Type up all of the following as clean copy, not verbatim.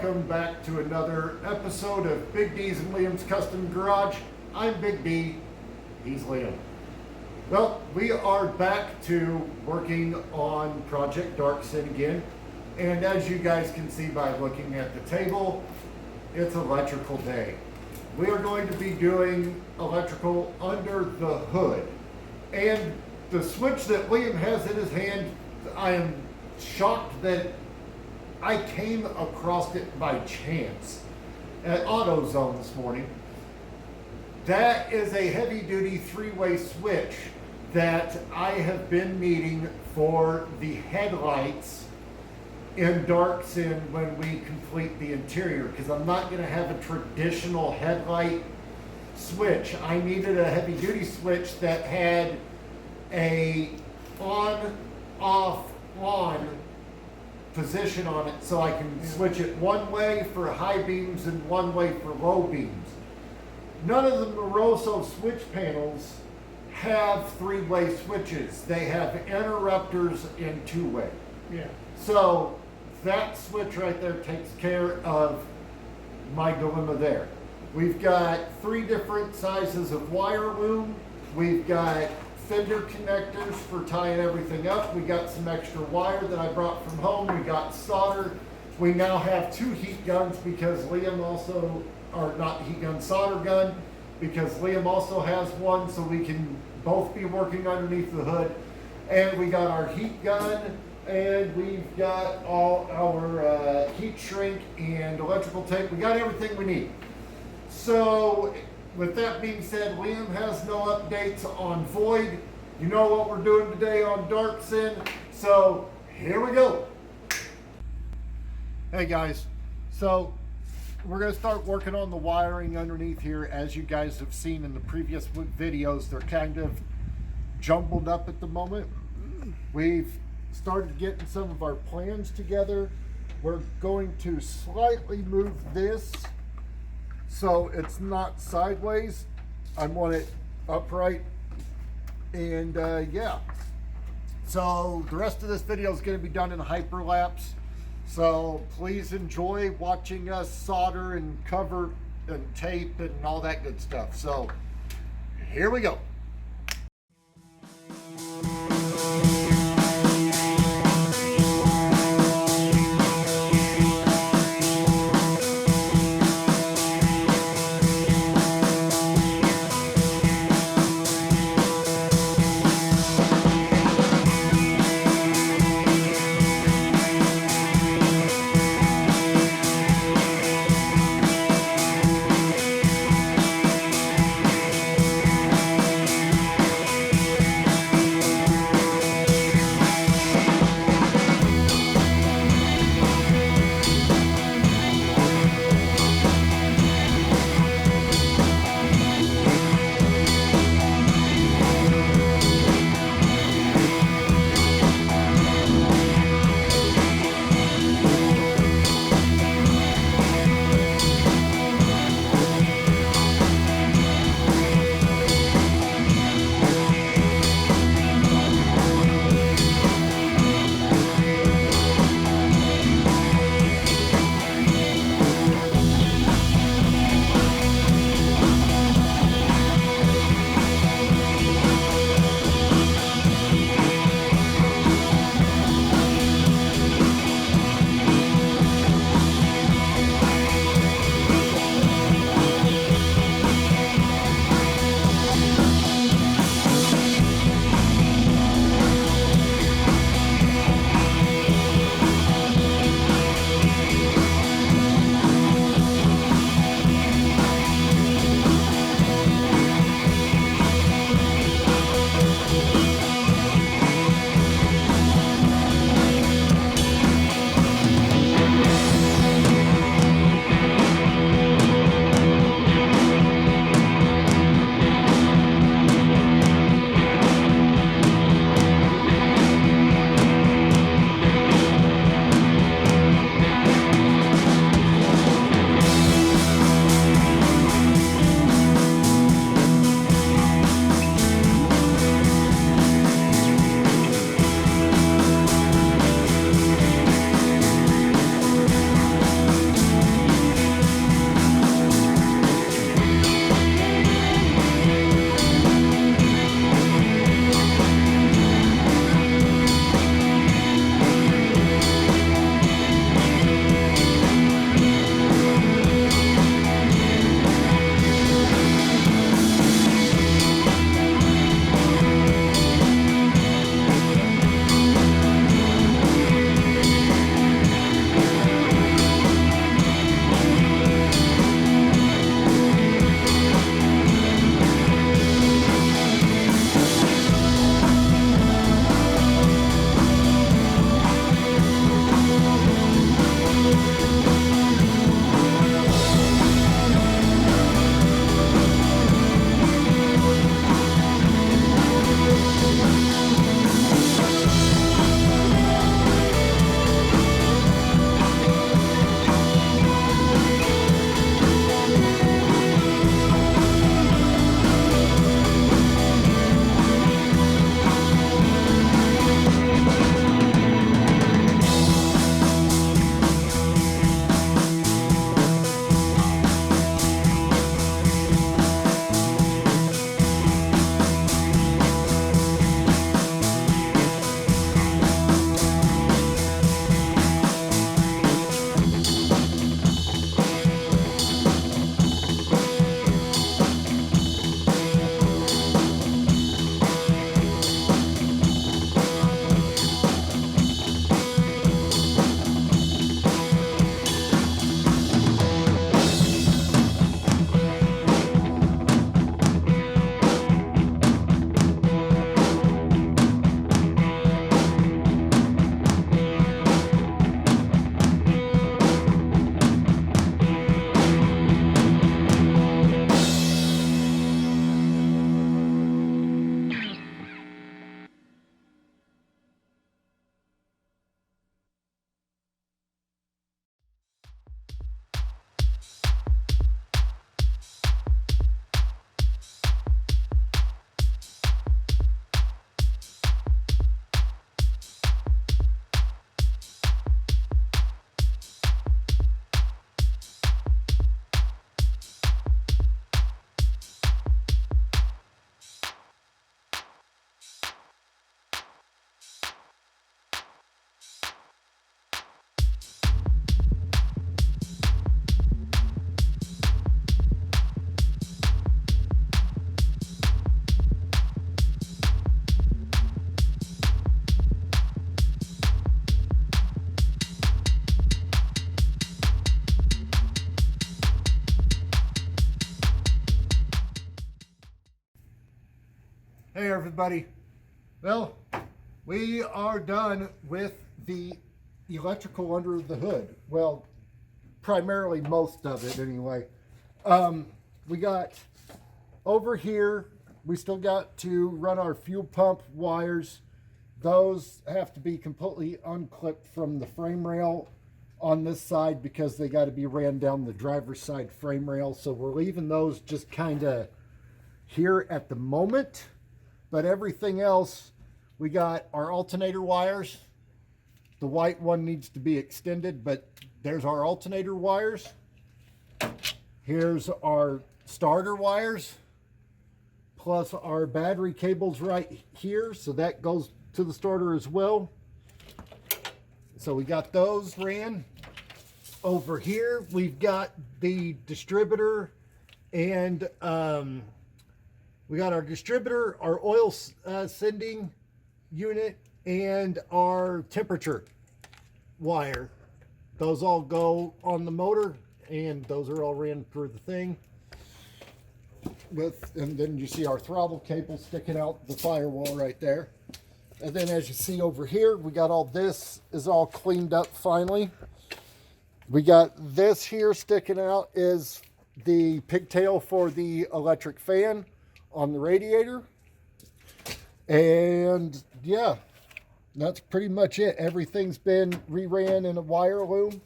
welcome back to another episode of Big D's and Liam's Custom Garage. I'm Big D, he's Liam. Well, we are back to working on Project Darksin again, and as you guys can see by looking at the table, it's electrical day. We are going to be doing electrical under the hood, and the switch that Liam has in his hand, I am shocked that I came across it by chance at AutoZone this morning. That is a heavy-duty three-way switch that I have been needing for the headlights in Darksin when we complete the interior, because I'm not going to have a traditional headlight switch. I needed a heavy-duty switch that had a on, off, on position on it, so I can switch it one way for high beams and one way for low beams. None of the Moroso switch panels have three-way switches. They have interrupters in two-way. Yeah. So that switch right there takes care of my dilemma there. We've got three different sizes of wire loom. We've got fender connectors for tying everything up. We got some extra wire that I brought from home. We got solder. We now have two heat guns because Liam also, or not heat gun, solder gun, because Liam also has one, so we can both be working underneath the hood. And we got our heat gun, and we've got all our heat shrink and electrical tape. We got everything we need. So with that being said, Liam has no updates on Void. You know what we're doing today on Darksin, so here we go. Hey guys, so we're going to start working on the wiring underneath here. As you guys have seen in the previous videos, they're kind of jumbled up at the moment. We've started getting some of our plans together. We're going to slightly move this so it's not sideways. I want it upright, and yeah. So the rest of this video is going to be done in hyperlapse. So please enjoy watching us solder and cover and tape and all that good stuff. So here we go. everybody. Well, we are done with the electrical under the hood. Well, primarily most of it anyway. We got over here, we still got to run our fuel pump wires. Those have to be completely unclipped from the frame rail on this side because they got to be ran down the driver's side frame rail. So we're leaving those just kind of here at the moment. But everything else, we got our alternator wires. The white one needs to be extended, but there's our alternator wires. Here's our starter wires, plus our battery cables right here. So that goes to the starter as well. So we got those ran. Over here, we've got the distributor and we got our distributor, our oil sending unit, and our temperature wire. Those all go on the motor, and those are all ran through the thing. And then you see our throttle cable sticking out the firewall right there. And then as you see over here, we got all this is all cleaned up finally. We got this here sticking out is the pigtail for the electric fan on the radiator. And yeah, that's pretty much it. Everything's been reran in a wire loom.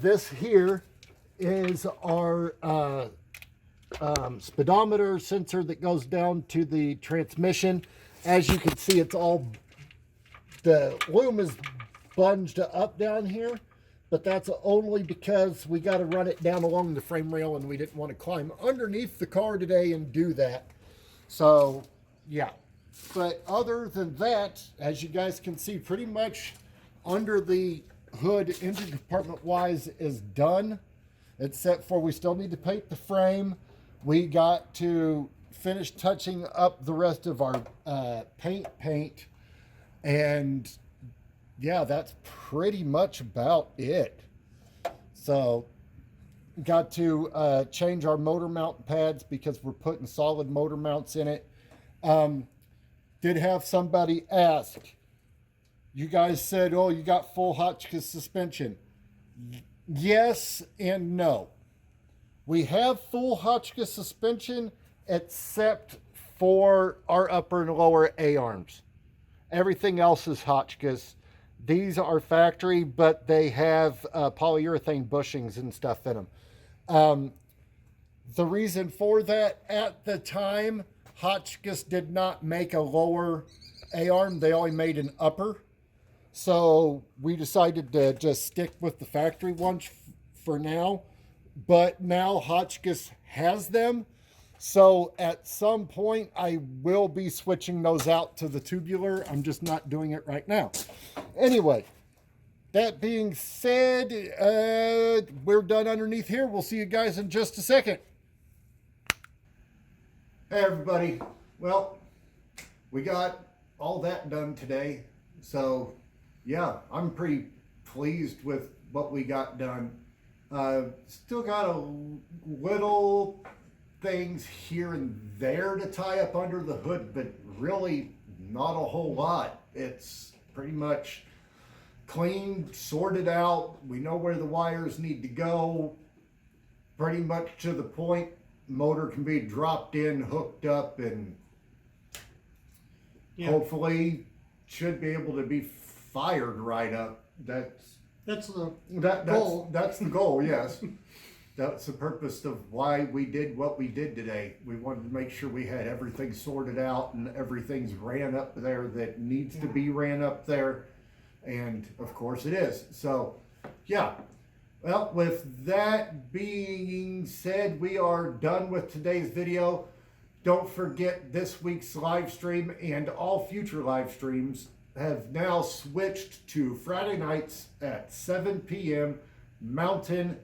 This here is our speedometer sensor that goes down to the transmission. As you can see, it's all, the loom is bunged up down here, but that's only because we got to run it down along the frame rail and we didn't want to climb underneath the car today and do that. So yeah, but other than that, as you guys can see, pretty much under the hood engine compartment wise is done, except for we still need to paint the frame. We got to finish touching up the rest of our paint, and yeah, that's pretty much about it. So got to change our motor mount pads because we're putting solid motor mounts in it. Did have somebody ask, you guys said, oh, you got full Hotchkiss suspension. Yes and no. We have full Hotchkiss suspension except for our upper and lower A-arms. Everything else is Hotchkiss. These are factory, but they have polyurethane bushings and stuff in them. The reason for that, at the time, Hotchkiss did not make a lower A-arm. They only made an upper. So we decided to just stick with the factory ones for now. But now Hotchkiss has them. So at some point, I will be switching those out to the tubular. I'm just not doing it right now. Anyway, that being said, we're done underneath here. We'll see you guys in just a second. Hey, everybody. Well, we got all that done today. So, yeah, I'm pretty pleased with what we got done. Still got a little things here and there to tie up under the hood, but really not a whole lot. It's pretty much cleaned, sorted out. We know where the wires need to go. Pretty much to the point, motor can be dropped in, hooked up, and hopefully should be able to be fired right up. That's the goal. That's the goal, yes. That's the purpose of why we did what we did today. We wanted to make sure we had everything sorted out and everything's ran up there that needs to be ran up there. And of course it is. So, yeah. Well, with that being said, we are done with today's video. Don't forget this week's live stream and all future live streams have now switched to Friday nights at 7 p.m. Mountain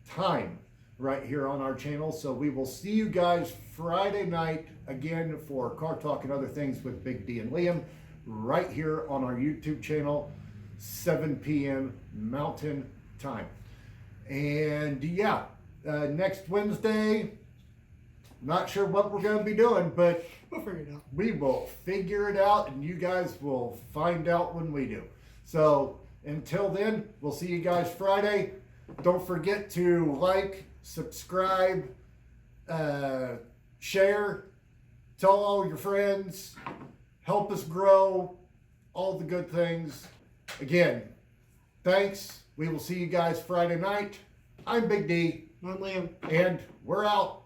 Time right here on our channel. So we will see you guys Friday night again for Car Talk and Other Things with Big D and Liam right here on our YouTube channel, 7 p.m. Mountain Time. And yeah, next Wednesday, Not sure what we're going to be doing, but We'll figure it out. we will figure it out, and you guys will find out when we do. So until then, we'll see you guys Friday. Don't forget to like, subscribe, share, tell all your friends, help us grow, all the good things. Again, thanks. We will see you guys Friday night. I'm Big D, I'm Liam. and we're out.